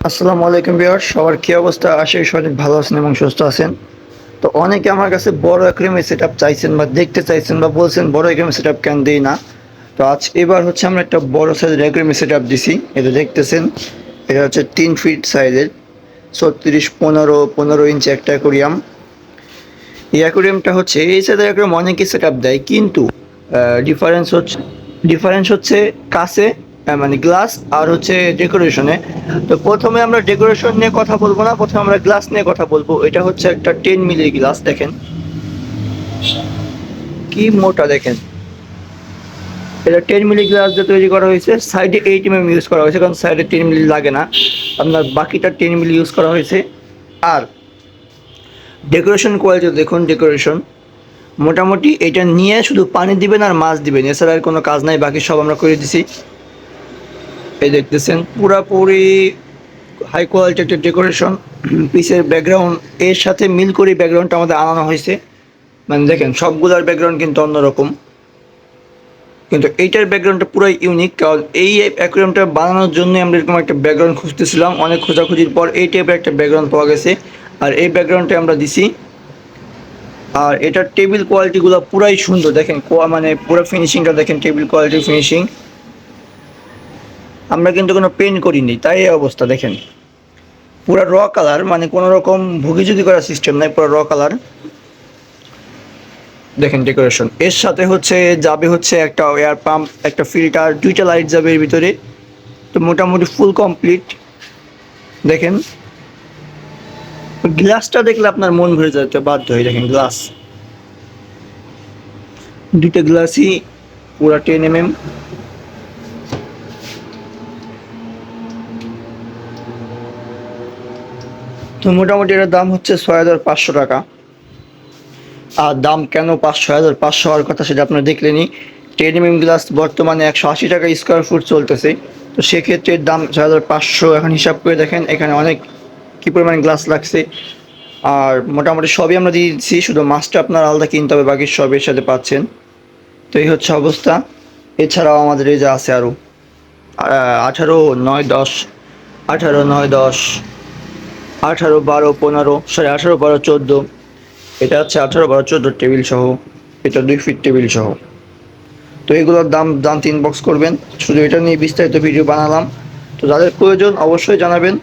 আসসালামু আলাইকুম ভিউয়ার্স, সবার কি অবস্থা? আশা করি সবাই ভালো আছেন এবং সুস্থ আছেন। তো অনেকে আমার কাছে বড় অ্যাকুয়ারিয়ামের সেটআপ চাইছেন বা দেখতে চাইছেন বা বলছেন বড় অ্যাকুয়ারিয়ামের সেটআপ কেন দেই না। তো এবার হচ্ছে আমরা একটা বড় সাইজের অ্যাকুয়ারিয়ামের সেটআপ দিছি। এটা দেখতেছেন, এটা হচ্ছে 3 ফিট সাইজের 36 15 ইঞ্চি একটা অ্যাকুয়ারিয়াম। এই অ্যাকুয়ারিয়ামটা হচ্ছে এই সাইজের অ্যাকুয়ারিয়াম অনেকেই সেটআপ দেয়, কিন্তু ডিফারেন্স হচ্ছে ডিফারেন্স হচ্ছে কাছে, মানে গ্লাস আর হচ্ছে ডেকোরেশনে। তো প্রথমে আমরা ডেকোরেশন নিয়ে কথা বলবো না, প্রথমে আমরা গ্লাস নিয়ে কথা বলবো। এটা হচ্ছে একটা 10 মিলি গ্লাস, দেখেন কি মোটা, দেখেন এটা 10 মিলি গ্লাস দিয়ে তৈরি করা হয়েছে। সাইডে 8 mm ইউজ করা হয়েছে, কারণ সাইডে 10 মিলি লাগে না, আপনার বাকিটা 10 মিলি ইউজ করা হয়েছে। আর ডেকোরেশন কোয়ালিটি দেখুন, ডেকোরেশন মোটামুটি এটা নিয়ে শুধু পানি দিবেন আর মাছ দিবেন, এছাড়া আর কোনো কাজ নাই, বাকি সব আমরা করে দিছি। এই দেখতেছেন পুরাপুরি হাই কোয়ালিটি একটা ডেকোরেশন। পিসের ব্যাকগ্রাউন্ড এর সাথে মিল করে ব্যাকগ্রাউন্ডটা আমাদের আনানো হয়েছে। মানে দেখেন সবগুলোর ব্যাকগ্রাউন্ড কিন্তু অন্যরকম, কিন্তু এইটার ব্যাকগ্রাউন্ডটা পুরাই ইউনিক। কারণ এই অ্যাকুয়ারিয়ামটা বানানোর জন্য আমরা এরকম একটা ব্যাকগ্রাউন্ড খুঁজতেছিলাম, অনেক খোঁজাখুঁজির পর এই টাইপের একটা ব্যাকগ্রাউন্ড পাওয়া গেছে, আর এই ব্যাকগ্রাউন্ডটা আমরা দিছি। আর এটার টেবিল কোয়ালিটিগুলো পুরাই সুন্দর, দেখেন মানে পুরো ফিনিশিংটা দেখেন, টেবিল কোয়ালিটি ফিনিশিং। আমরা কিন্তু কোনো পেন্ট করিনি, তাই এই অবস্থা দেখেন। পুরো র কালার, মানে কোনো রকম ভুগিচুগি করার সিস্টেম নাই, পুরো র কালার। দেখেন ডেকোরেশন এর সাথে হচ্ছে যাবে হচ্ছে একটা এয়ার পাম্প, একটা ফিল্টার, দুইটা লাইট যাবে এর ভিতরে। তো মোটামুটি ফুল কমপ্লিট। দেখেন গ্লাসটা দেখলে আপনার মন ভরে যেতে বাধ্য হয়। দেখেন গ্লাস, দুইটা গ্লাসই পুরা 10 mm। তো মোটামুটি এটার দাম হচ্ছে 6,500 টাকা। আর দাম কেন 6,500 হওয়ার কথা সেটা আপনারা দেখলেনই। 10 mm গ্লাস বর্তমানে 180 টাকা স্কোয়ার ফুট চলতেছে। তো সেক্ষেত্রে দাম 6,500। এখন হিসাব করে দেখেন এখানে অনেক কী পরিমাণ গ্লাস লাগছে। আর মোটামুটি সবই আমরা দিয়ে দিচ্ছি, শুধু মাছটা আপনার আলাদা কিনতে হবে, বাকি সব এর সাথে পাচ্ছেন। তো এই হচ্ছে অবস্থা। এছাড়াও আমাদের এই যে আছে আরও 18 9 10, 18 9 10, 18 12 15, সরি 18 12 14। এটা হচ্ছে 18 12 14 টেবিল সহ, এটা 2 ফিট টেবিল সহ। তো এগুলোর দাম জানতে ইনবক্স করবেন, শুধু এটা নিয়ে বিস্তারিত ভিডিও বানালাম। তো যাদের প্রয়োজন অবশ্যই জানাবেন।